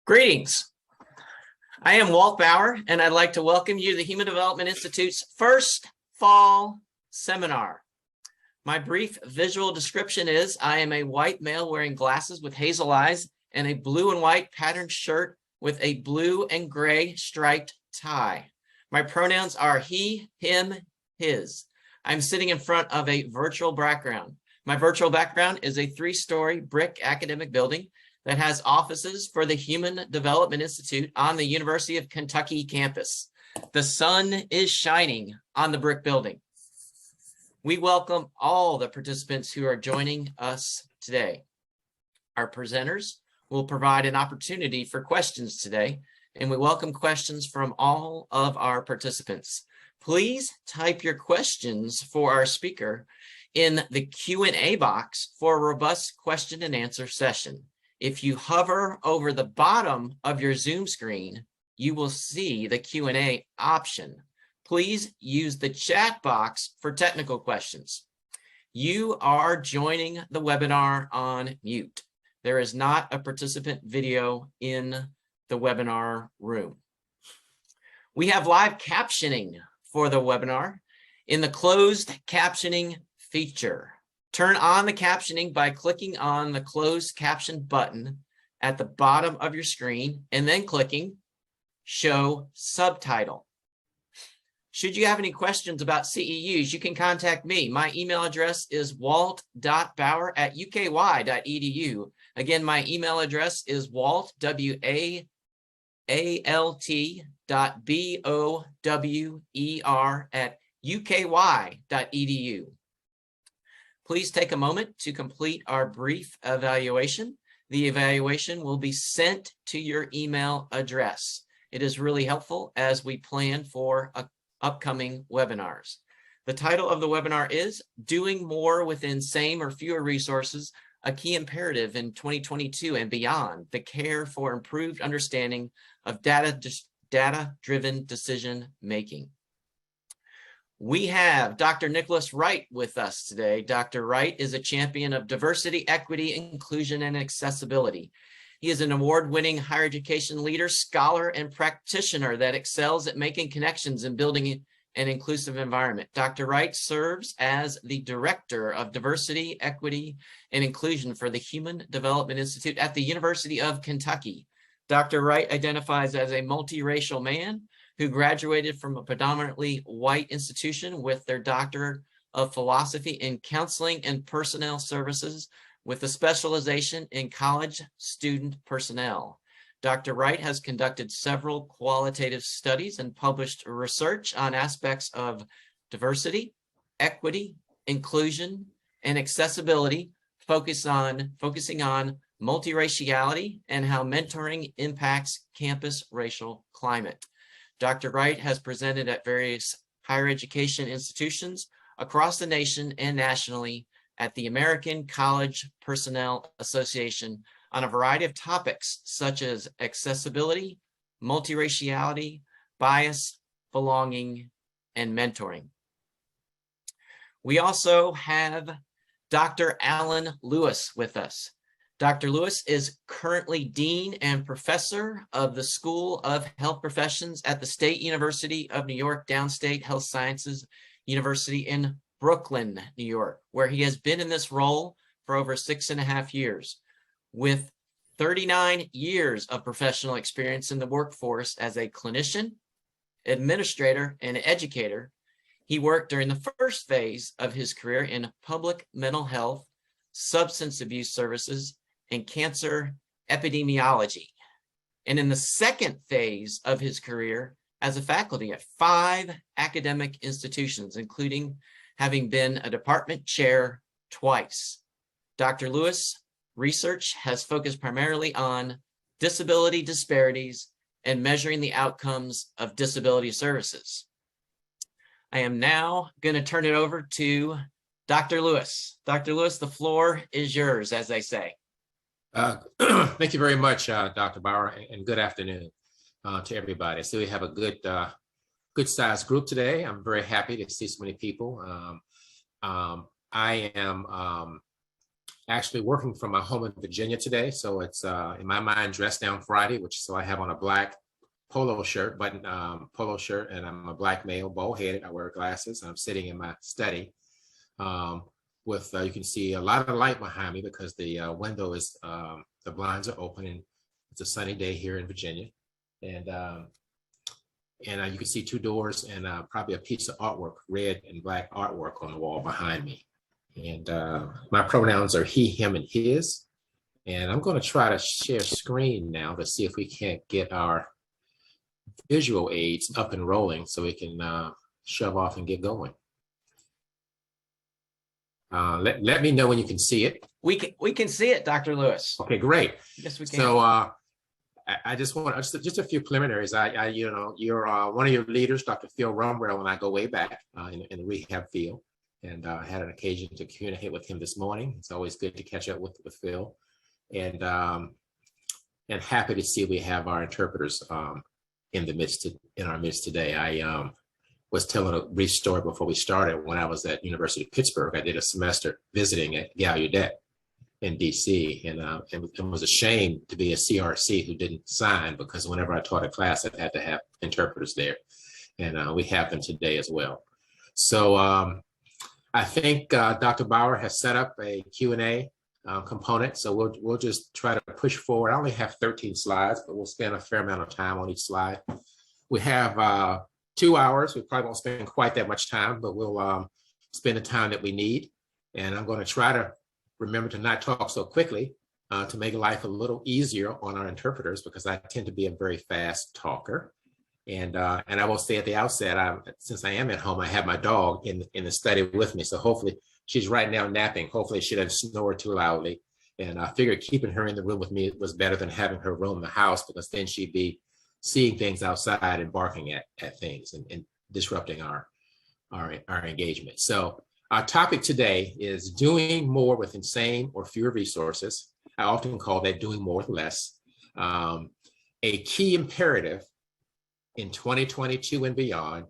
Greetings. I am Walt Bauer, and I'd like to welcome you to the Human Development Institute's first fall seminar. My brief visual description is I am a white male wearing glasses with hazel eyes and a blue and white patterned shirt with a blue and gray striped tie. My pronouns are he, him, his. I'm sitting in front of a virtual background. My virtual background is a 3-story brick academic building that has offices for the Human Development Institute on the University of Kentucky campus. The sun is shining on the brick building. We welcome all the participants who are joining us today. Our presenters will provide an opportunity for questions today, and we welcome questions from all of our participants. Please type your questions for our speaker in the Q&A box for a robust question and answer session. If you hover over the bottom of your Zoom screen, you will see the Q&A option. Please use the chat box for technical questions. You are joining the webinar on mute. There is not a participant video in the webinar room. We have live captioning for the webinar in the closed captioning feature. Turn on the captioning by clicking on the closed caption button at the bottom of your screen and then clicking show subtitle. Should you have any questions about CEUs, you can contact me. My email address is walt.bauer@uky.edu. Again, my email address is walt, walt.bower@uky.edu. Please take a moment to complete our brief evaluation. The evaluation will be sent to your email address. It is really helpful as we plan for upcoming webinars. The title of the webinar is Doing More Within Same or Fewer Resources, a Key Imperative in 2022 and Beyond, the Care for Improved Understanding of Data-Driven Decision Making. We have Dr. Nicholas Wright with us today. Dr. Wright is a champion of diversity, equity, inclusion, and accessibility. He is an award-winning higher education leader, scholar, and practitioner that excels at making connections and building an inclusive environment. Dr. Wright serves as the Director of Diversity, Equity, and Inclusion for the Human Development Institute at the University of Kentucky. Dr. Wright identifies as a multiracial man who graduated from a predominantly white institution with their Doctor of Philosophy in Counseling and Personnel Services with a specialization in college student personnel. Dr. Wright has conducted several qualitative studies and published research on aspects of diversity, equity, inclusion, and accessibility, focusing on multiraciality and how mentoring impacts campus racial climate. Dr. Wright has presented at various higher education institutions across the nation and nationally at the American College Personnel Association on a variety of topics such as accessibility, multiraciality, bias, belonging, and mentoring. We also have Dr. Alan Lewis with us. Dr. Lewis is currently Dean and Professor of the School of Health Professions at the State University of New York Downstate Health Sciences University in Brooklyn, New York, where he has been in this role for over 6.5 years. With 39 years of professional experience in the workforce as a clinician, administrator, and educator, he worked during the first phase of his career in public mental health, substance abuse services, and cancer epidemiology. And in the second phase of his career as a faculty at 5 academic institutions, including having been a department chair twice. Dr. Lewis' research has focused primarily on disability disparities and measuring the outcomes of disability services. I am now going to turn it over to Dr. Lewis. Dr. Lewis, the floor is yours, as they say. Thank you very much, Dr. Bauer, and good afternoon to everybody. So we have a good sized group today. I'm very happy to see so many people. I am actually working from my home in Virginia today. So it's in my mind dress down Friday, which so I have on a black polo shirt, polo shirt, and I'm a black male, bald headed. I wear glasses. I'm sitting in my study with you can see a lot of light behind me because the window is the blinds are open and it's a sunny day here in Virginia, and you can see two doors and probably a piece of artwork, red and black artwork on the wall behind me. And my pronouns are he, him, and his. And I'm going to try to share screen now to see if we can't get our visual aids up and rolling so we can shove off and get going. Let me know when you can see it. We can see it, Dr. Lewis. Okay, great. Yes, we can. So I just want just a few preliminaries. You're one of your leaders, Dr. Phil Rumwell, and I go way back in the rehab field, and I had an occasion to communicate with him this morning. It's always good to catch up with Phil, and happy to see we have our interpreters in our midst today. I was telling a brief story before we started. When I was at University of Pittsburgh, I did a semester visiting at Gallaudet in DC, and it was a shame to be a CRC who didn't sign, because whenever I taught a class, I had to have interpreters there, and we have them today as well. So I think Dr. Bauer has set up a Q&A component, so we'll just try to push forward. I only have 13 slides, but we'll spend a fair amount of time on each slide. We have 2 hours. We probably won't spend quite that much time, but we'll spend the time that we need, and I'm going to try to remember to not talk so quickly to make life a little easier on our interpreters, because I tend to be a very fast talker. And I will say at the outset, since I am at home, I have my dog in the study with me. So hopefully she's right now napping. Hopefully she doesn't snore too loudly. And I figured keeping her in the room with me was better than having her roam the house, because then she'd be seeing things outside and barking at things and disrupting our engagement. So our topic today is doing more with insane or fewer resources. I often call that doing more with less. A key imperative in 2022 and beyond,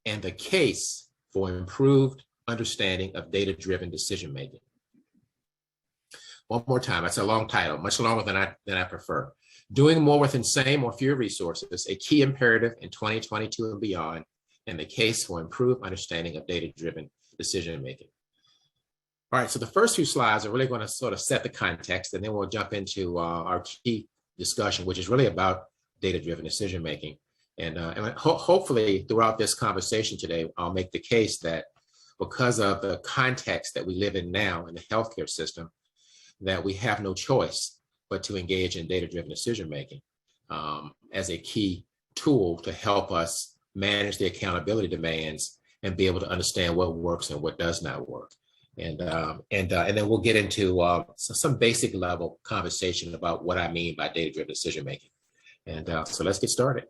and the case for improved understanding of data-driven decision-making. One more time, that's a long title, much longer than I prefer. Doing more with insane or fewer resources, a key imperative in 2022 and beyond, and the case for improved understanding of data-driven decision-making. All right, so the first few slides are really going to sort of set the context, and then we'll jump into our key discussion, which is really about data-driven decision-making. And hopefully throughout this conversation today, I'll make the case that because of the context that we live in now in the healthcare system, that we have no choice but to engage in data-driven decision-making as a key tool to help us manage the accountability demands and be able to understand what works and what does not work. And then we'll get into some basic level conversation about what I mean by data-driven decision-making. And so let's get started.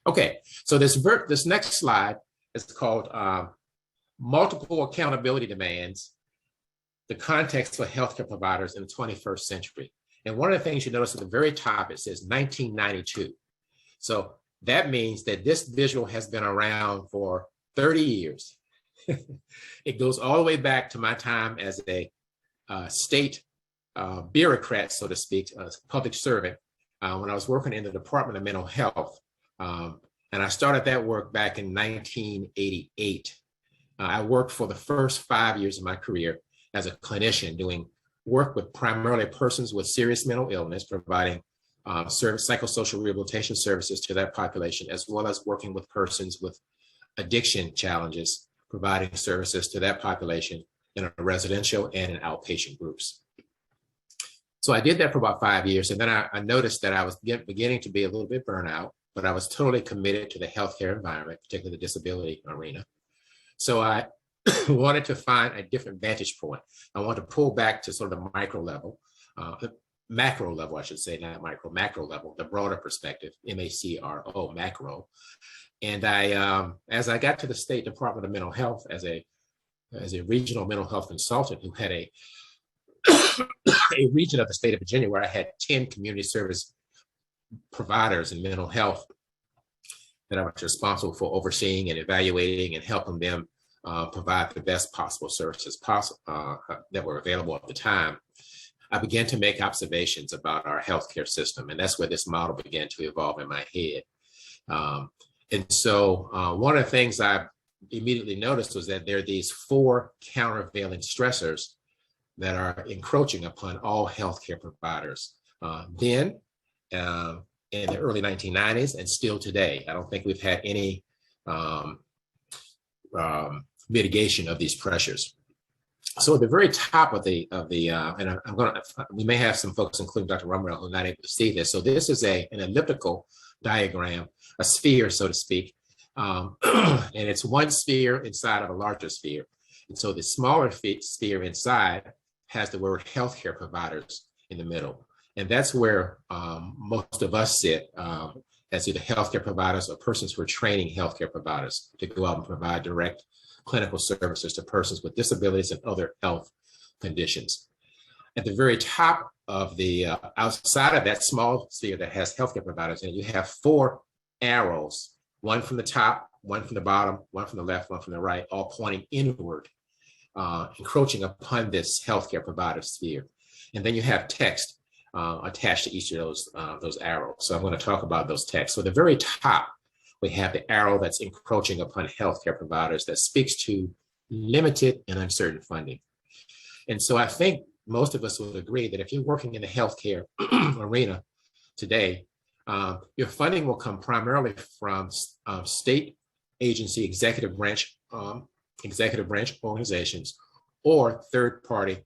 Okay, so this next slide is called Multiple Accountability Demands, the Context for Healthcare Providers in the 21st Century. And one of the things you notice at the very top, it says 1992. So that means that this visual has been around for 30 years. It goes all the way back to my time as a state bureaucrat, so to speak, a public servant, when I was working in the Department of Mental Health. And I started that work back in 1988. I worked for the first 5 years of my career as a clinician, doing work with primarily persons with serious mental illness, providing psychosocial rehabilitation services to that population, as well as working with persons with addiction challenges, providing services to that population in a residential and in outpatient groups. So I did that for about 5 years, and then I noticed that I was beginning to be a little bit burnout, but I was totally committed to the healthcare environment, particularly the disability arena. So I wanted to find a different vantage point. I wanted to pull back to sort of the micro level, macro level, I should say, not micro, macro level, the broader perspective, M-A-C-R-O, macro. And as I got to the State Department of Mental Health as a regional mental health consultant who had a region of the state of Virginia where I had 10 community service providers in mental health, that I'm responsible for overseeing and evaluating and helping them provide the best possible services that were available at the time, I began to make observations about our healthcare system, and that's where this model began to evolve in my head. And so one of the things I immediately noticed was that there are these four countervailing stressors that are encroaching upon all healthcare providers. Then, in the early 1990s and still today, I don't think we've had any mitigation of these pressures. So at the very top of the and we may have some folks, including Dr. Rumrell, who are not able to see this. So this is an elliptical diagram, a sphere, so to speak, and it's one sphere inside of a larger sphere. And so the smaller sphere inside has the word healthcare providers in the middle. And that's where most of us sit as either healthcare providers or persons who are training healthcare providers to go out and provide direct clinical services to persons with disabilities and other health conditions. At the very top of the, outside of that small sphere that has healthcare providers, and you have four arrows, one from the top, one from the bottom, one from the left, one from the right, all pointing inward, encroaching upon this healthcare provider sphere. And then you have text attached to each of those arrows. So I'm going to talk about those texts. So at the very top, we have the arrow that's encroaching upon healthcare providers that speaks to limited and uncertain funding. And so I think most of us would agree that if you're working in the healthcare arena today, your funding will come primarily from state agency executive branch organizations or third-party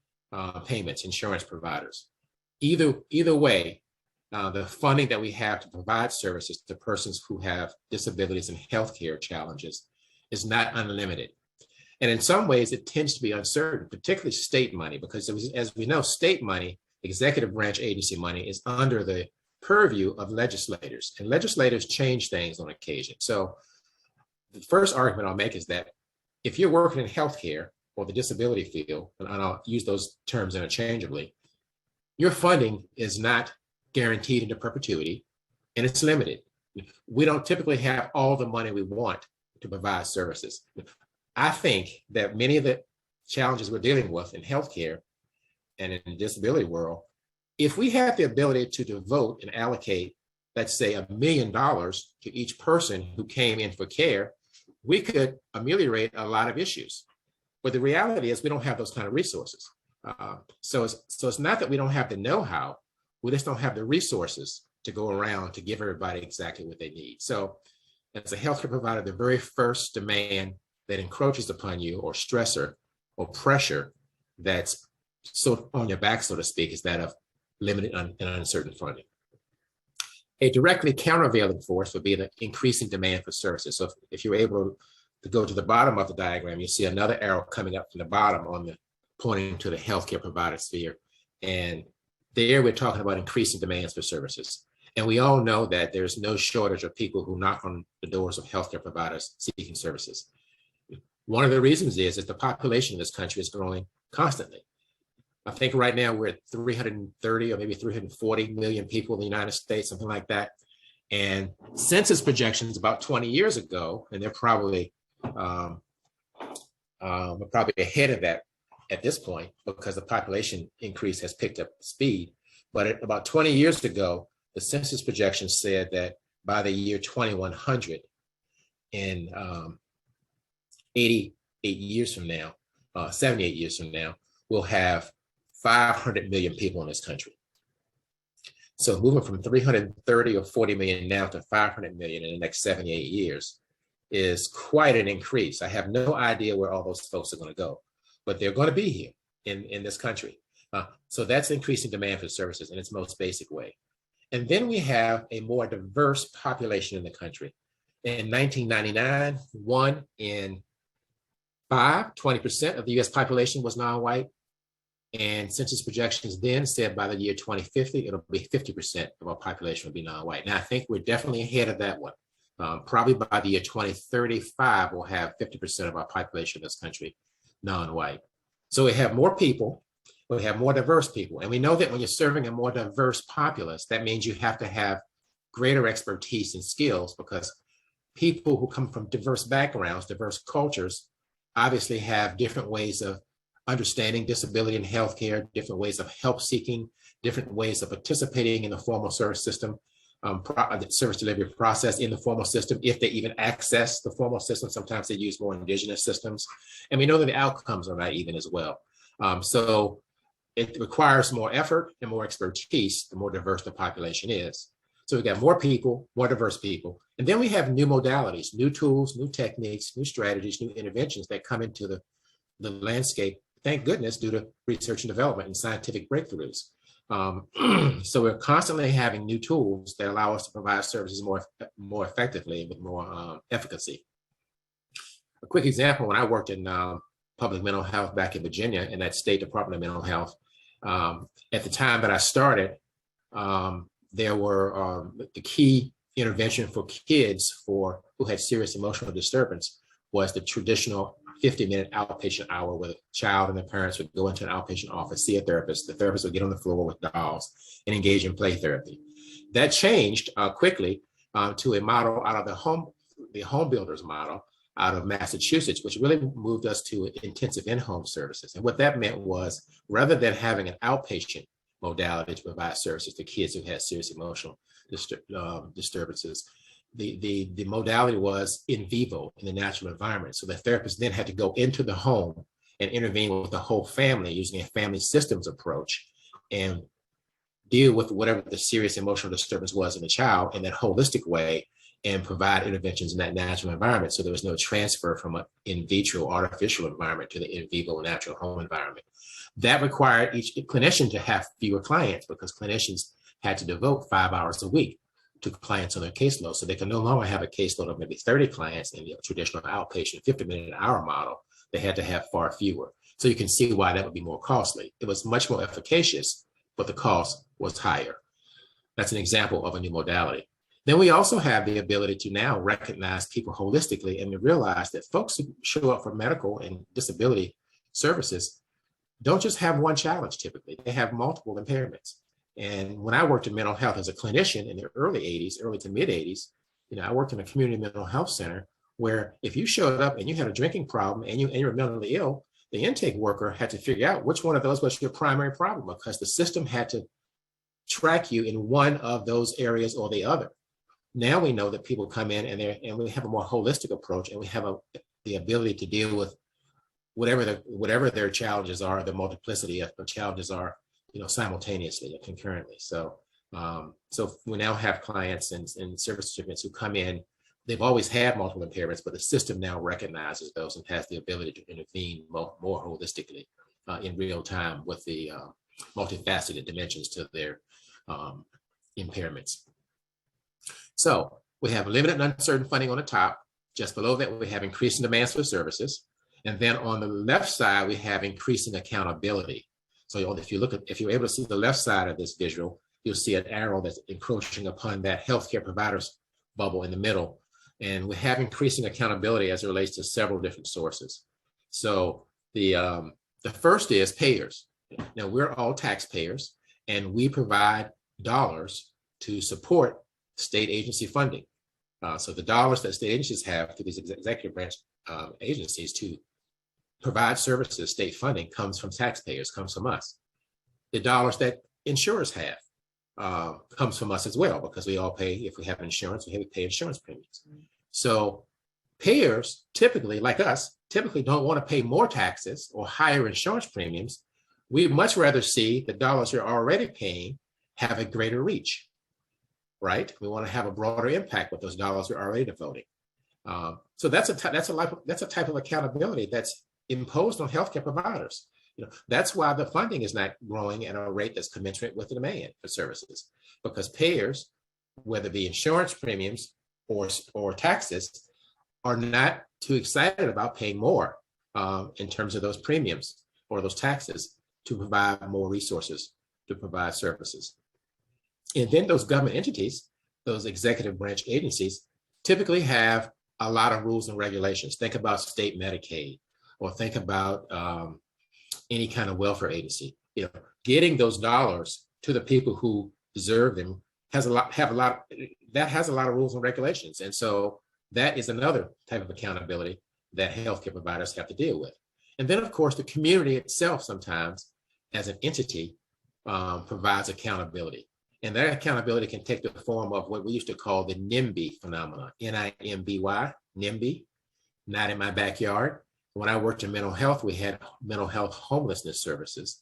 payments, insurance providers. Either way, the funding that we have to provide services to persons who have disabilities and healthcare challenges is not unlimited. And in some ways, it tends to be uncertain, particularly state money, because as we know, state money, executive branch agency money, is under the purview of legislators, and legislators change things on occasion. So the first argument I'll make is that if you're working in healthcare or the disability field, and I'll use those terms interchangeably, your funding is not guaranteed into perpetuity, and it's limited. We don't typically have all the money we want to provide services. I think that many of the challenges we're dealing with in healthcare and in the disability world, if we have the ability to devote and allocate, let's say, $1 million to each person who came in for care, we could ameliorate a lot of issues. But the reality is we don't have those kind of resources. So it's not that we don't have the know-how, we just don't have the resources to go around to give everybody exactly what they need. So as a healthcare provider, the very first demand that encroaches upon you, or stressor or pressure that's so on your back, so to speak, is that of limited and uncertain funding. A directly countervailing force would be the increasing demand for services. So if you're able to go to the bottom of the diagram, you see another arrow coming up from the bottom pointing to the healthcare provider sphere. And there we're talking about increasing demands for services. And we all know that there's no shortage of people who knock on the doors of healthcare providers seeking services. One of the reasons is that the population in this country is growing constantly. I think right now we're at 330 or maybe 340 million people in the United States, something like that. And census projections about 20 years ago, and they're probably ahead of that at this point because the population increase has picked up speed. But about 20 years ago, the census projections said that by the year 2100, in 78 years from now, we'll have 500 million people in this country. So moving from 330 or 40 million now to 500 million in the next 78 years is quite an increase. I have no idea where all those folks are going to go, but they're going to be here in this country. So that's increasing demand for services in its most basic way. And then we have a more diverse population in the country. In 1999, 1 in 5, 20% of the US population was non-white. And census projections then said by the year 2050, it'll be 50% of our population will be non-white. Now, I think we're definitely ahead of that one. Probably by the year 2035, we'll have 50% of our population in this country non-white. So we have more people, we have more diverse people. And we know that when you're serving a more diverse populace, that means you have to have greater expertise and skills because people who come from diverse backgrounds, diverse cultures, obviously have different ways of understanding disability in healthcare, different ways of help seeking, different ways of participating in the formal service system, the service delivery process in the formal system, if they even access the formal system. Sometimes they use more indigenous systems. And we know that the outcomes are not even as well. So it requires more effort and more expertise the more diverse the population is. So we've got more people, more diverse people. And then we have new modalities, new tools, new techniques, new strategies, new interventions that come into the landscape, thank goodness, due to research and development and scientific breakthroughs. So we're constantly having new tools that allow us to provide services more effectively with more efficacy. A quick example, when I worked in public mental health back in Virginia in that state Department of Mental Health, at the time that I started, there were the key intervention for kids who had serious emotional disturbance was the traditional 50-minute outpatient hour where the child and the parents would go into an outpatient office, see a therapist. The therapist would get on the floor with dolls and engage in play therapy. That changed quickly to a model out of the home builders model out of Massachusetts, which really moved us to intensive in-home services. And what that meant was, rather than having an outpatient modality to provide services to kids who had serious emotional disturbances, the modality was in vivo, in the natural environment. So the therapist then had to go into the home and intervene with the whole family using a family systems approach and deal with whatever the serious emotional disturbance was in the child in that holistic way and provide interventions in that natural environment. So there was no transfer from an in vitro artificial environment to the in vivo natural home environment. That required each clinician to have fewer clients because clinicians had to devote 5 hours a week to clients on their caseload. So they can no longer have a caseload of maybe 30 clients in the traditional outpatient 50-minute hour model. They had to have far fewer. So you can see why that would be more costly. It was much more efficacious, but the cost was higher. That's an example of a new modality. Then we also have the ability to now recognize people holistically and to realize that folks who show up for medical and disability services don't just have one challenge typically, they have multiple impairments. And when I worked in mental health as a clinician in the early 80s, early to mid 80s, I worked in a community mental health center where if you showed up and you had a drinking problem and you were mentally ill, the intake worker had to figure out which one of those was your primary problem because the system had to track you in one of those areas or the other. Now we know that people come in and we have a more holistic approach and we have the ability to deal with whatever their challenges are, the multiplicity of the challenges are, simultaneously or concurrently. So we now have clients and service recipients who come in. They've always had multiple impairments, but the system now recognizes those and has the ability to intervene more holistically in real time with the multifaceted dimensions to their impairments. So we have limited and uncertain funding on the top. Just below that, we have increasing demands for services. And then on the left side, we have increasing accountability. So if you're able to see the left side of this visual, you'll see an arrow that's encroaching upon that healthcare providers bubble in the middle. And we have increasing accountability as it relates to several different sources. So the first is payers. Now we're all taxpayers and we provide dollars to support state agency funding. So the dollars that state agencies have through these executive branch agencies to provide services, state funding comes from taxpayers, comes from us. The dollars that insurers have comes from us as well, because we all pay, if we have insurance, we pay insurance premiums. So payers typically, like us, don't want to pay more taxes or higher insurance premiums. We'd much rather see the dollars you're already paying have a greater reach, right? We want to have a broader impact with those dollars we're already devoting. So that's a type of accountability that's imposed on healthcare providers. That's why the funding is not growing at a rate that's commensurate with the demand for services, because payers, whether it be insurance premiums or taxes, are not too excited about paying more in terms of those premiums or those taxes to provide more resources to provide services. And then those government entities, those executive branch agencies, typically have a lot of rules and regulations. Think about state Medicaid, or think about any kind of welfare agency. Getting those dollars to the people who deserve them has a lot of rules and regulations. And so That is another type of accountability that healthcare providers have to deal with. And then, of course, the community itself sometimes, as an entity, provides accountability. And that accountability can take the form of what we used to call the NIMBY phenomenon, NIMBY, NIMBY, not in my backyard. When I worked in mental health, we had mental health homelessness services.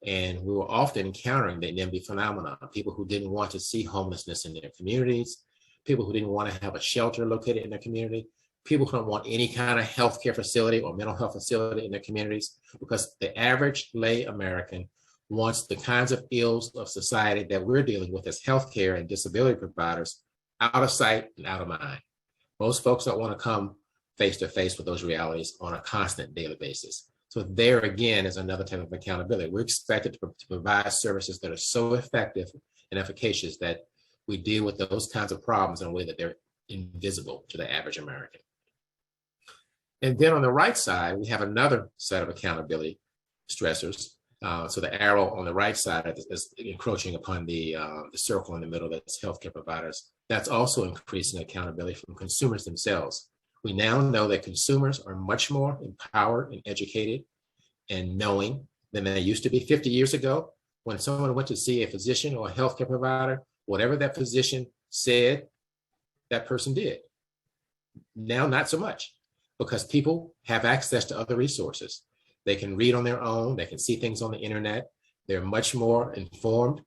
And we were often encountering the NIMBY phenomenon, people who didn't want to see homelessness in their communities, people who didn't want to have a shelter located in their community, people who don't want any kind of healthcare facility or mental health facility in their communities, because the average lay American wants the kinds of ills of society that we're dealing with as healthcare and disability providers out of sight and out of mind. Most folks don't want to come face to face with those realities on a constant daily basis. So there again is another type of accountability. We're expected to provide services that are so effective and efficacious that we deal with those kinds of problems in a way that they're invisible to the average American. And then on the right side, we have another set of accountability stressors. So the arrow on the right side is encroaching upon the circle in the middle, that's healthcare providers. That's also increasing accountability from consumers themselves. We now know that consumers are much more empowered and educated and knowing than they used to be 50 years ago. When someone went to see a physician or a healthcare provider, whatever that physician said, that person did. Now, not so much, because people have access to other resources. They can read on their own, they can see things on the internet. They're much more informed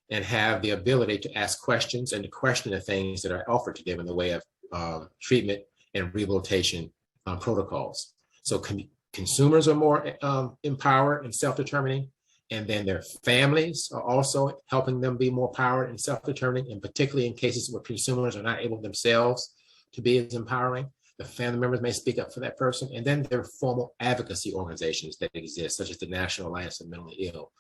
and have the ability to ask questions and to question the things that are offered to them in the way of treatment and rehabilitation protocols. So consumers are more empowered and self-determining, and then their families are also helping them be more empowered and self-determining, and particularly in cases where consumers are not able themselves to be as empowering. The family members may speak up for that person. And then there are formal advocacy organizations that exist, such as the National Alliance of Mentally Ill,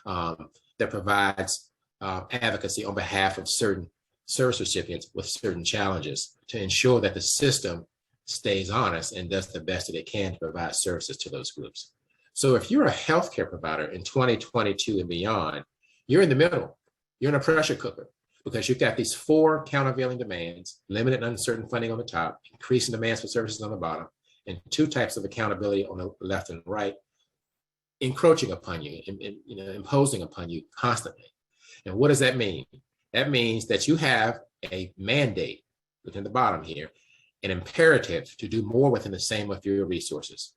that provides advocacy on behalf of certain service recipients with certain challenges to ensure that the system stays honest and does the best that it can to provide services to those groups. So if you're a healthcare provider in 2022 and beyond, you're in the middle. You're in a pressure cooker, because you've got these four countervailing demands: limited and uncertain funding on the top, increasing demands for services on the bottom, and two types of accountability on the left and right, encroaching upon you and imposing upon you constantly. And what does that mean? That means that you have a mandate within the bottom here, an imperative to do more within the same with your resources.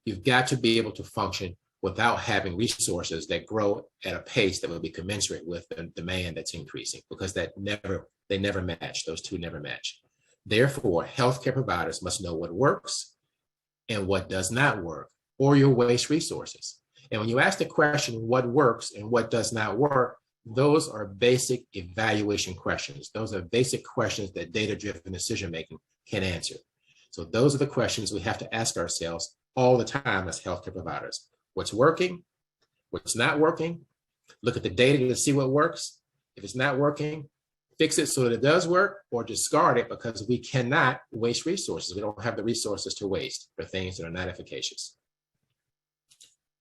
You've got to be able to function without having resources that grow at a pace that will be commensurate with the demand that's increasing, because they never match. Those two never match. Therefore, healthcare providers must know what works and what does not work, or you'll waste resources. And when you ask the question, what works and what does not work, those are basic evaluation questions. Those are basic questions that data-driven decision-making can answer. So those are the questions we have to ask ourselves all the time as healthcare providers. What's working? What's not working? Look at the data to see what works. If it's not working, fix it so that it does work, or discard it, because we cannot waste resources. We don't have the resources to waste for things that are not efficacious.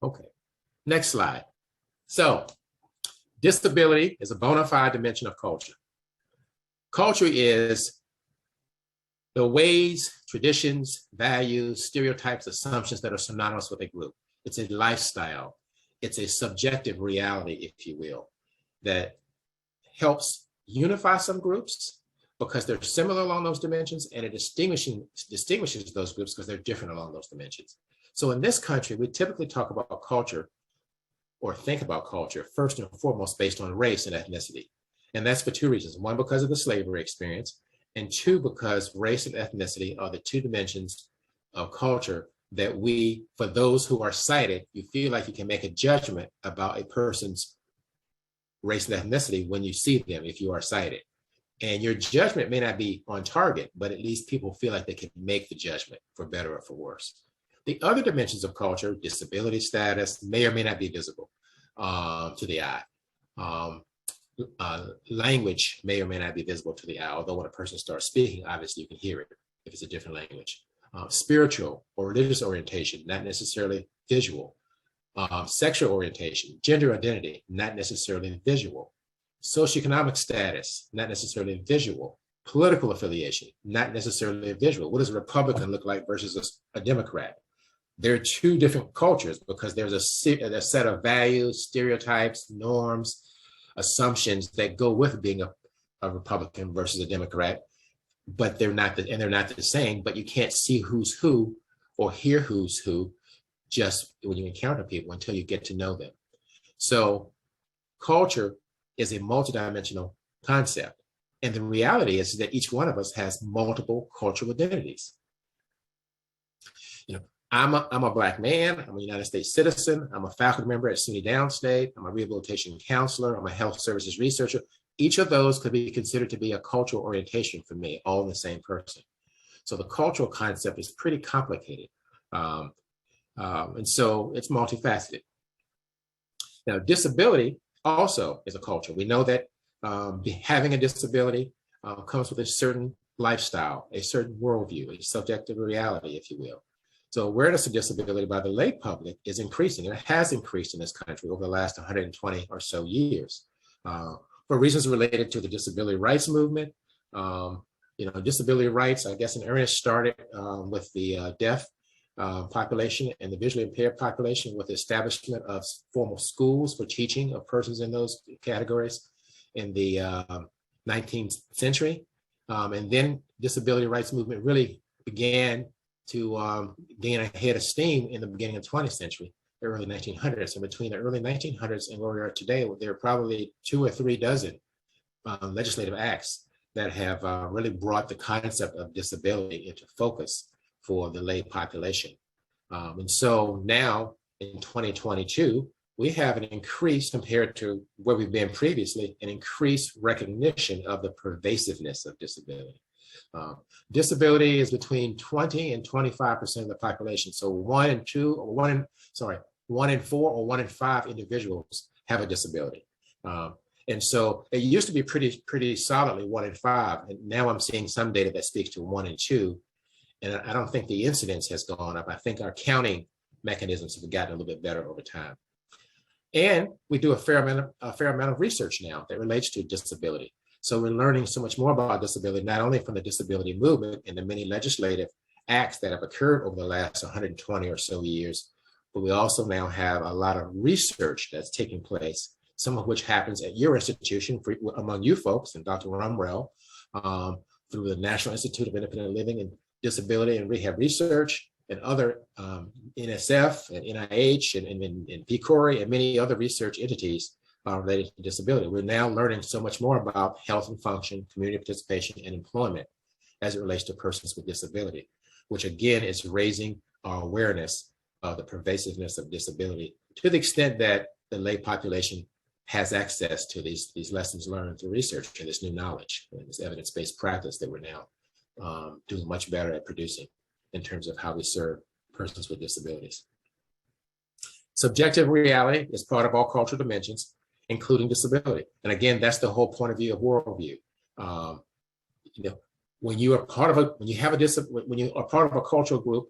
Okay, next slide. So disability is a bona fide dimension of culture. Culture is the ways, traditions, values, stereotypes, assumptions that are synonymous with a group. It's a lifestyle. It's a subjective reality, if you will, that helps unify some groups because they're similar along those dimensions, and it distinguishes those groups because they're different along those dimensions. So in this country, we typically talk about culture or think about culture first and foremost based on race and ethnicity. And that's for two reasons. One, because of the slavery experience, and two, because race and ethnicity are the two dimensions of culture that we, for those who are sighted, you feel like you can make a judgment about a person's race and ethnicity when you see them, if you are sighted. And your judgment may not be on target, but at least people feel like they can make the judgment, for better or for worse. The other dimensions of culture, disability status, may or may not be visible to the eye. Language may or may not be visible to the eye, although when a person starts speaking, obviously you can hear it if it's a different language. Spiritual or religious orientation, not necessarily visual. Sexual orientation, gender identity, not necessarily visual. Socioeconomic status, not necessarily visual. political affiliation, not necessarily a visual. What does a Republican look like versus a Democrat? They're two different cultures because there's a set of values, stereotypes, norms, assumptions that go with being a Republican versus a Democrat, but they're not the same, but you can't see who's who or hear who's who just when you encounter people until you get to know them. So culture is a multidimensional concept. And the reality is that each one of us has multiple cultural identities. You know, I'm a Black man, I'm a United States citizen, I'm a faculty member at SUNY Downstate, I'm a rehabilitation counselor, I'm a health services researcher. Each of those could be considered to be a cultural orientation for me, all in the same person. So the cultural concept is pretty complicated. And so it's multifaceted. Now, disability also is a culture. We know that having a disability comes with a certain lifestyle, a certain worldview, a subjective reality, if you will. So awareness of disability by the lay public is increasing, and it has increased in this country over the last 120 or so years. For reasons related to the disability rights movement, disability rights, I guess, in earnest started with the deaf population and the visually impaired population with the establishment of formal schools for teaching of persons in those categories in the 19th century. And then disability rights movement really began to gain a head of steam in the beginning of the 20th century, the early 1900s. And between the early 1900s and where we are today, there are probably 2 or 3 dozen legislative acts that have really brought the concept of disability into focus for the lay population. And so now in 2022, we have an increase compared to where we've been previously, an increased recognition of the pervasiveness of disability. Disability is between 20 and 25% of the population. So 1 in 4 or 1 in 5 individuals have a disability. And so it used to be pretty solidly 1 in 5. And now I'm seeing some data that speaks to 1 in 2. And I don't think the incidence has gone up. I think our counting mechanisms have gotten a little bit better over time. And we do a fair amount of research now that relates to disability. So we're learning so much more about disability, not only from the disability movement and the many legislative acts that have occurred over the last 120 or so years, but we also now have a lot of research that's taking place, some of which happens at your institution among you folks and Dr. Rumrell through the National Institute of Independent Living and Disability and Rehab Research and other NSF and NIH and PCORI and many other research entities related to disability. We're now learning so much more about health and function, community participation, and employment as it relates to persons with disability, which again is raising our awareness of the pervasiveness of disability to the extent that the lay population has access to these lessons learned through research and this new knowledge and this evidence-based practice that we're now doing much better at producing in terms of how we serve persons with disabilities. Subjective reality is part of all cultural dimensions, including disability. And again, that's the whole point of view of worldview. When you are part of when you are part of a cultural group,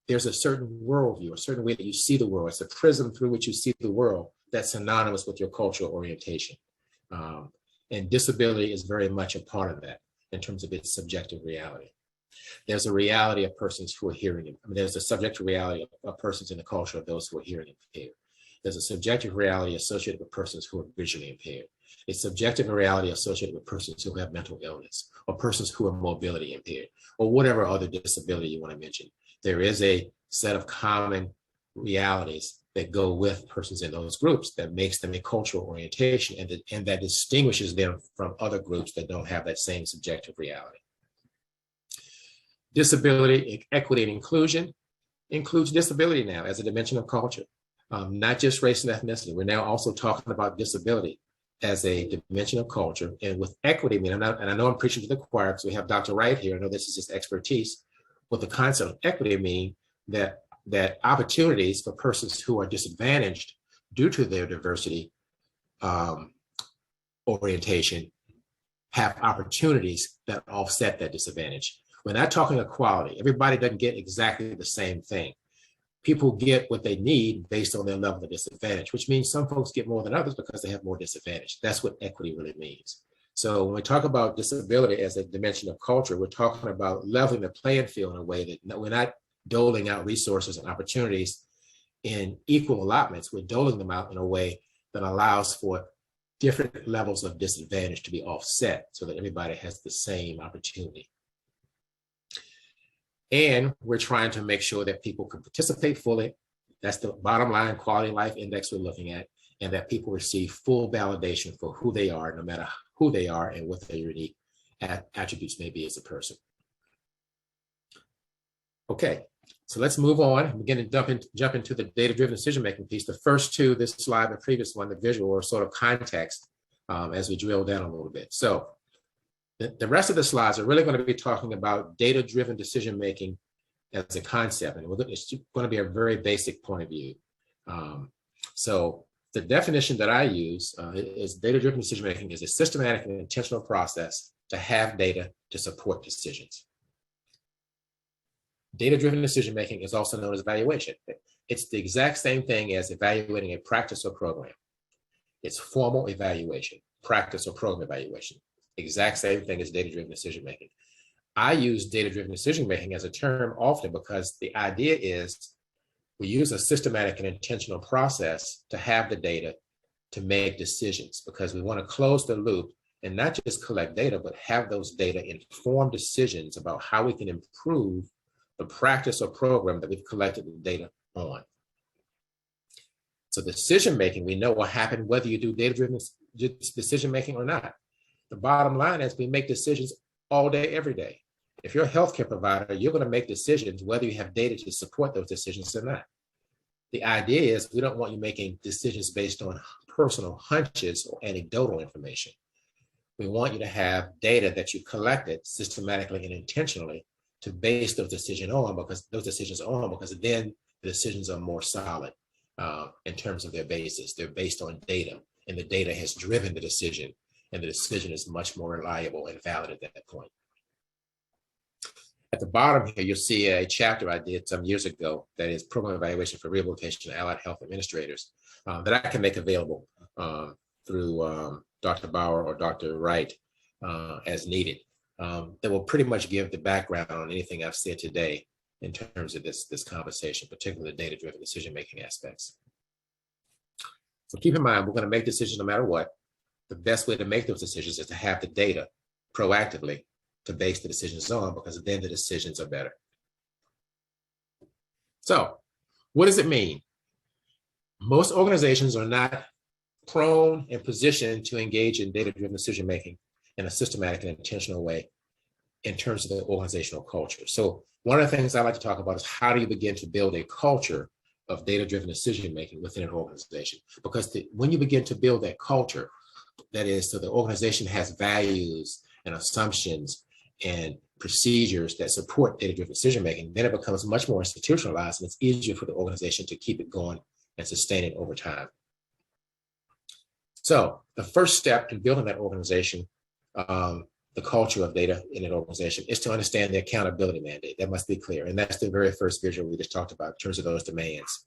there's a certain worldview, a certain way that you see the world. It's a prism through which you see the world that's synonymous with your cultural orientation. And disability is very much a part of that in terms of its subjective reality. There's a reality of persons who are hearing. There's a subjective reality of persons in the culture of those who are hearing impaired. There's a subjective reality associated with persons who are visually impaired. A subjective reality associated with persons who have mental illness or persons who are mobility impaired or whatever other disability you want to mention. There is a set of common realities that go with persons in those groups that makes them a cultural orientation and that distinguishes them from other groups that don't have that same subjective reality. Disability, equity, and inclusion includes disability now as a dimension of culture, not just race and ethnicity. We're now also talking about disability as a dimension of culture. And with equity, and I know I'm preaching to the choir because we have Dr. Wright here. I know this is his expertise. With the concept of equity mean that opportunities for persons who are disadvantaged due to their diversity orientation have opportunities that offset that disadvantage. We're not talking equality. Everybody doesn't get exactly the same thing. People get what they need based on their level of disadvantage, which means some folks get more than others because they have more disadvantage. That's what equity really means. So when we talk about disability as a dimension of culture, we're talking about leveling the playing field in a way that we're not doling out resources and opportunities in equal allotments. We're doling them out in a way that allows for different levels of disadvantage to be offset so that everybody has the same opportunity. And we're trying to make sure that people can participate fully. That's the bottom line quality of life index we're looking at, and that people receive full validation for who they are, no matter who they are and what their unique attributes may be as a person. Okay, so let's move on and begin to jump into the data-driven decision-making piece. The first two, this slide, the previous one, the visual, are sort of context as we drill down a little bit. So the rest of the slides are really going to be talking about data-driven decision-making as a concept, and it's going to be a very basic point of view. So the definition that I use is data-driven decision-making is a systematic and intentional process to have data to support decisions. Data-driven decision-making is also known as evaluation. It's the exact same thing as evaluating a practice or program. It's formal evaluation, practice or program evaluation. Exact same thing as data-driven decision-making. I use data-driven decision-making as a term often because the idea is we use a systematic and intentional process to have the data to make decisions, because we want to close the loop and not just collect data, but have those data inform decisions about how we can improve the practice or program that we've collected the data on. So decision-making, we know will happen whether you do data-driven decision-making or not. The bottom line is we make decisions all day, every day. If you're a healthcare provider, you're going to make decisions whether you have data to support those decisions or not. The idea is we don't want you making decisions based on personal hunches or anecdotal information. We want you to have data that you collected systematically and intentionally to base those decisions on, because then the decisions are more solid in terms of their basis. They're based on data, and the data has driven the decision, and the decision is much more reliable and valid at that point. At the bottom here, you'll see a chapter I did some years ago that is program evaluation for rehabilitation and allied health administrators that I can make available through Dr. Bauer or Dr. Wright as needed. That will pretty much give the background on anything I've said today in terms of this conversation, particularly the data-driven decision-making aspects. So keep in mind, we're going to make decisions no matter what. The best way to make those decisions is to have the data proactively to base the decisions on, because then the decisions are better. So what does it mean? Most organizations are not prone and positioned to engage in data-driven decision-making in a systematic and intentional way in terms of the organizational culture. So one of the things I like to talk about is how do you begin to build a culture of data-driven decision-making within an organization? Because when you begin to build that culture, that is, so the organization has values and assumptions and procedures that support data-driven decision-making, then it becomes much more institutionalized, and it's easier for the organization to keep it going and sustain it over time. So the first step in building that organization, the culture of data in an organization, is to understand the accountability mandate. That must be clear. And that's the very first visual we just talked about in terms of those demands.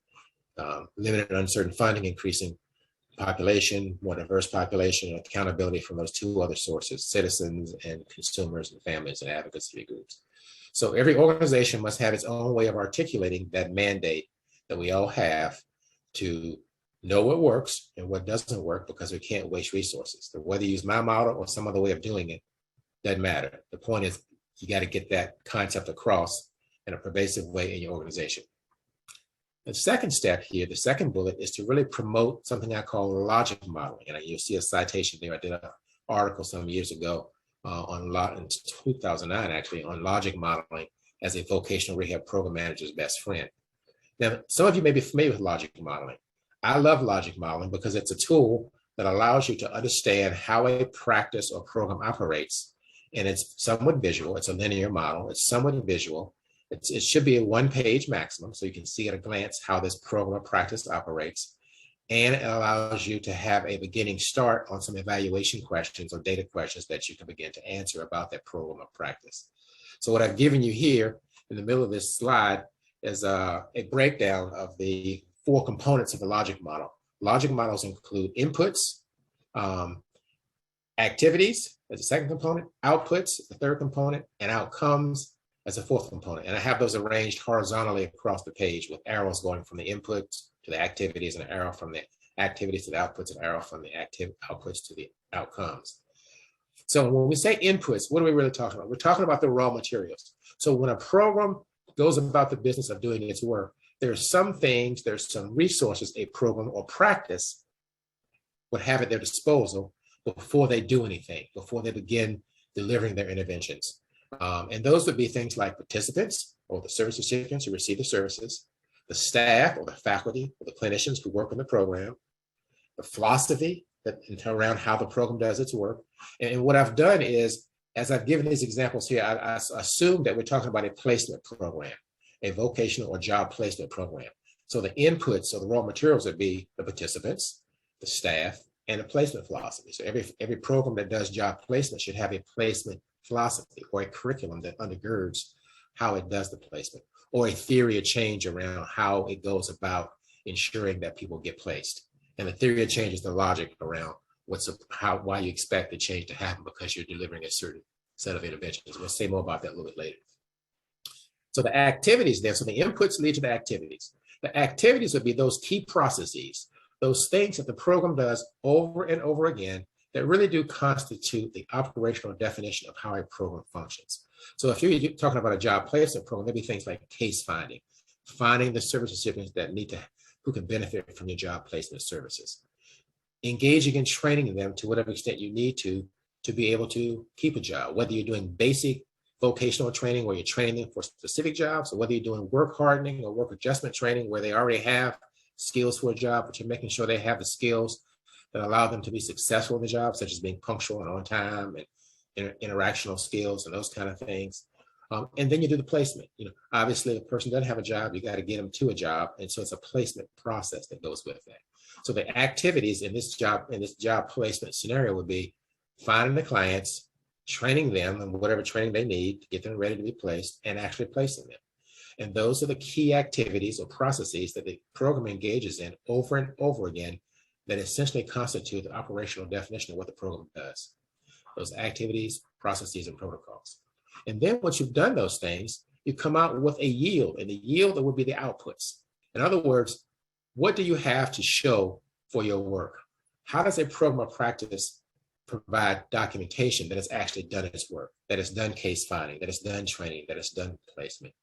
Limited and uncertain funding, increasing population, more diverse population, and accountability from those two other sources, citizens and consumers and families and advocacy groups. So every organization must have its own way of articulating that mandate that we all have to know what works and what doesn't work, because we can't waste resources. So whether you use my model or some other way of doing it, doesn't matter. The point is you got to get that concept across in a pervasive way in your organization. The second step here, the second bullet, is to really promote something I call logic modeling. And you'll see a citation there. I did an article some years ago in 2009, actually, on logic modeling as a vocational rehab program manager's best friend. Now, some of you may be familiar with logic modeling. I love logic modeling because it's a tool that allows you to understand how a practice or program operates. And it's somewhat visual. It's a linear model. It's somewhat visual. It should be a one-page maximum, so you can see at a glance how this program or practice operates. And it allows you to have a beginning start on some evaluation questions or data questions that you can begin to answer about that program or practice. So what I've given you here in the middle of this slide is a breakdown of the 4 components of the logic model. Logic models include inputs, activities as the second component, outputs as the third component, and outcomes as the fourth component. And I have those arranged horizontally across the page with arrows going from the inputs to the activities, and an arrow from the activities to the outputs, and an arrow from the outputs to the outcomes. So when we say inputs, what are we really talking about? We're talking about the raw materials. So when a program goes about the business of doing its work, there's some things, there's some resources a program or practice would have at their disposal before they do anything, before they begin delivering their interventions. And those would be things like participants or the service recipients who receive the services, the staff or the faculty or the clinicians who work in the program, the philosophy that around how the program does its work. And what I've done is, as I've given these examples here, I assume that we're talking about a placement program, a vocational or job placement program. So the inputs or the raw materials would be the participants, the staff, and the placement philosophy. So every program that does job placement should have a placement philosophy or a curriculum that undergirds how it does the placement, or a theory of change around how it goes about ensuring that people get placed. And the theory of change is the logic around why you expect the change to happen because you're delivering a certain set of interventions. We'll say more about that a little bit later. So the activities there, so the inputs lead to the activities. The activities would be those key processes, those things that the program does over and over again that really do constitute the operational definition of how a program functions. So if you're talking about a job placement program, there'd be things like case finding the service recipients who can benefit from your job placement services, engaging in training them to whatever extent you need to be able to keep a job, whether you're doing basic vocational training where you're training them for specific jobs, or whether you're doing work hardening or work adjustment training where they already have skills for a job, but you're making sure they have the skills that allow them to be successful in the job, such as being punctual and on time and interactional skills and those kind of things. And then you do the placement. Obviously, if a person doesn't have a job, you got to get them to a job. And so it's a placement process that goes with that. So the activities in this job placement scenario would be finding the clients, training them and whatever training they need to get them ready to be placed, and actually placing them. And those are the key activities or processes that the program engages in over and over again that essentially constitute the operational definition of what the program does. Those activities, processes, and protocols. And then once you've done those things, you come out with a yield, and the yield would be the outputs. In other words, what do you have to show for your work? How does a program or practice provide documentation that it's actually done its work, that it's done case finding, that it's done training, that it's done placement?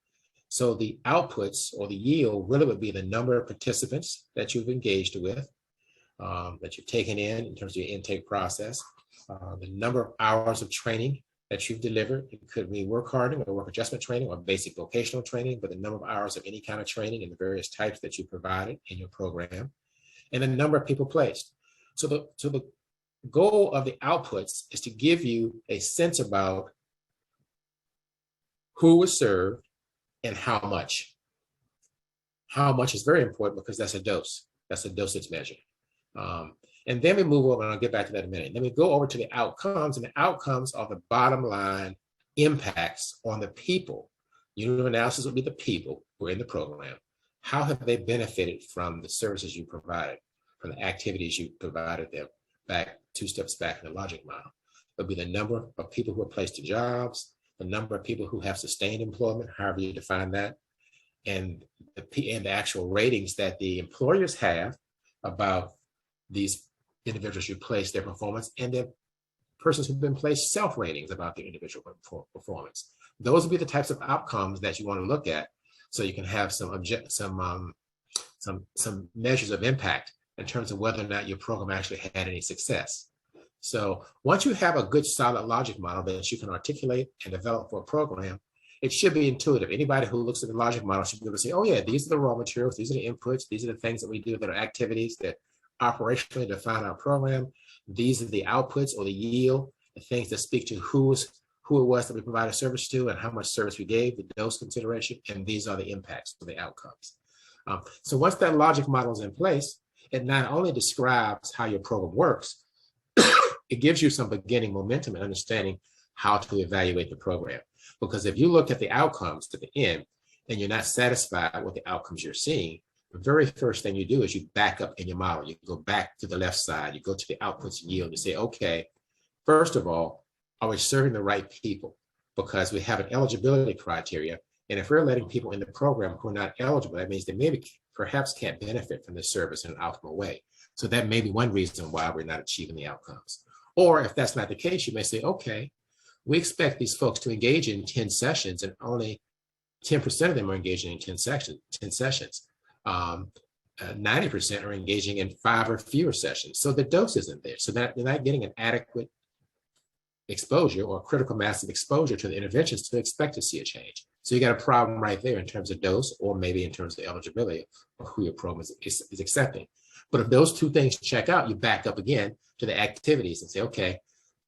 So the outputs or the yield really would be the number of participants that you've engaged with, that you've taken in terms of your intake process, the number of hours of training that you've delivered. It could be work hardening or work adjustment training or basic vocational training, but the number of hours of any kind of training and the various types that you provided in your program, and the number of people placed. So the goal of the outputs is to give you a sense about who was served and how much. How much is very important because that's a dose. That's a dosage measure. And then we move over, and I'll get back to that in a minute. Then we go over to the outcomes, and the outcomes are the bottom line impacts on the people. Unit of analysis will be the people who are in the program. How have they benefited from the services you provided, from the activities you provided them back 2 steps back in the logic model? It'll be the number of people who are placed to jobs, the number of people who have sustained employment, however you define that, and the actual ratings that the employers have about these individuals you place, their performance, and the persons who've been placed self-ratings about their individual performance. Those would be the types of outcomes that you want to look at, so you can have some measures of impact in terms of whether or not your program actually had any success. So once you have a good solid logic model that you can articulate and develop for a program, it should be intuitive. Anybody who looks at the logic model should be able to say, oh yeah, these are the raw materials, these are the inputs, these are the things that we do that are activities that operationally define our program. These are the outputs or the yield, the things that speak to who it was that we provided service to and how much service we gave, the dose consideration, and these are the impacts or the outcomes. So once that logic model is in place, it not only describes how your program works, it gives you some beginning momentum and understanding how to evaluate the program. Because if you look at the outcomes to the end and you're not satisfied with the outcomes you're seeing, the very first thing you do is you back up in your model. You go back to the left side, you go to the outputs and yield, and say, okay, First of all, are we serving the right people? Because we have an eligibility criteria. And if we're letting people in the program who are not eligible, that means they maybe perhaps can't benefit from the service in an optimal way. So that may be one reason why we're not achieving the outcomes. Or if that's not the case, you may say, okay, we expect these folks to engage in 10 sessions and only 10% of them are engaging in 10 sessions. 90% are engaging in 5 or fewer sessions. So the dose isn't there. So that they're not getting an adequate exposure or critical mass of exposure to the interventions to expect to see a change. So you got a problem right there in terms of dose, or maybe in terms of eligibility of who your program is accepting. But if those two things check out, you back up again to the activities and say, okay,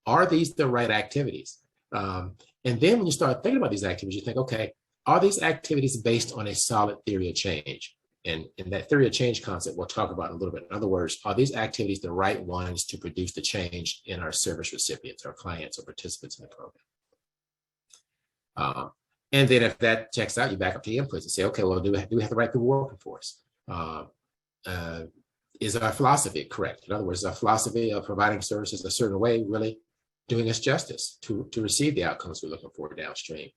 are these the right activities? And then when you start thinking about these activities, you think, okay, are these activities based on a solid theory of change? And in that theory of change concept, we'll talk about in a little bit. In other words, are these activities the right ones to produce the change in our service recipients, our clients, or participants in the program? And then if that checks out, you back up to the inputs and say, okay, well, do we have the right people working for us? Is our philosophy correct? In other words, is our philosophy of providing services a certain way really doing us justice to receive the outcomes we're looking for downstream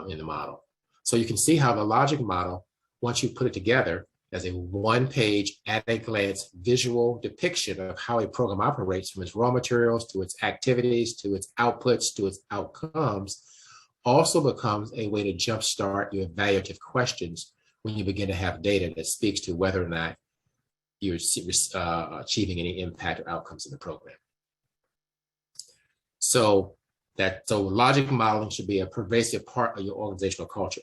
in the model? So you can see how the logic model, once you put it together as a one-page, at-a-glance visual depiction of how a program operates, from its raw materials to its activities, to its outputs, to its outcomes, also becomes a way to jumpstart your evaluative questions when you begin to have data that speaks to whether or not you're achieving any impact or outcomes in the program. So logic modeling should be a pervasive part of your organizational culture.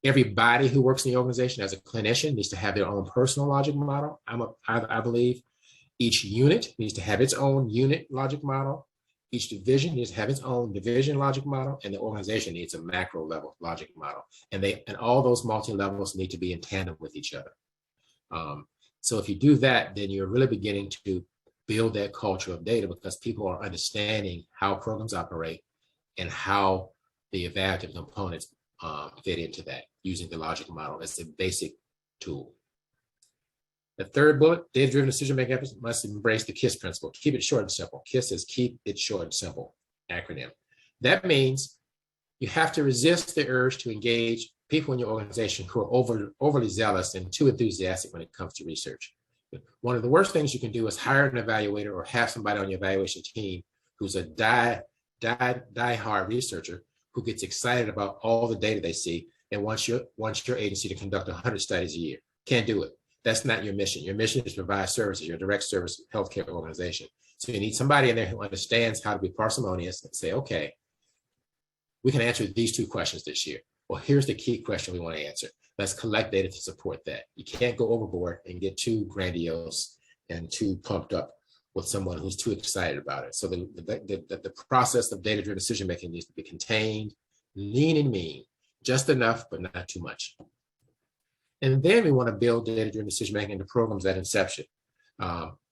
Everybody who works in the organization as a clinician needs to have their own personal logic model. I believe each unit needs to have its own unit logic model. Each division needs to have its own division logic model, and the organization needs a macro level logic model. And all those multi-levels need to be in tandem with each other. So if you do that, then you're really beginning to build that culture of data, because people are understanding how programs operate and how the evaluative components fit into that, using the logic model as a basic tool. The third bullet, data-driven decision-making efforts must embrace the KISS principle. Keep it short and simple. KISS is keep it short and simple acronym. That means you have to resist the urge to engage people in your organization who are overly zealous and too enthusiastic when it comes to research. One of the worst things you can do is hire an evaluator or have somebody on your evaluation team who's a die-hard researcher who gets excited about all the data they see and wants your agency to conduct 100 studies a year. Can't do it. That's not your mission. Your mission is to provide services. You're a direct service healthcare organization. So you need somebody in there who understands how to be parsimonious and say, okay, we can answer these 2 questions this year. Well, here's the key question we want to answer. Let's collect data to support that. You can't go overboard and get too grandiose and too pumped up with someone who's too excited about it. So the process of data-driven decision-making needs to be contained, lean and mean, just enough, but not too much. And then we want to build data-driven decision-making into programs at inception,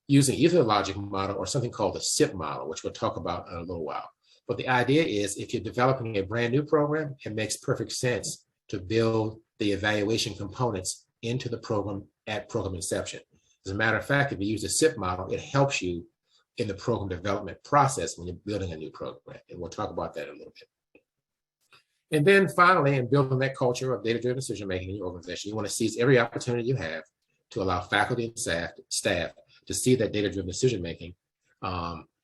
using either the logic model or something called the SIP model, which we'll talk about in a little while. But the idea is, if you're developing a brand new program, it makes perfect sense to build the evaluation components into the program at program inception. As a matter of fact, if you use the SIP model, it helps you in the program development process when you're building a new program. And we'll talk about that in a little bit. And then finally, in building that culture of data-driven decision-making in your organization, you want to seize every opportunity you have to allow faculty and staff to see that data-driven decision-making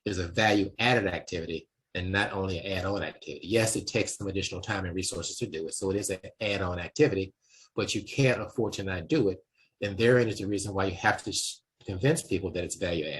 is a value-added activity and not only an add-on activity. Yes, it takes some additional time and resources to do it, so it is an add-on activity, but you can't afford to not do it. And therein is the reason why you have to convince people that it's value-added.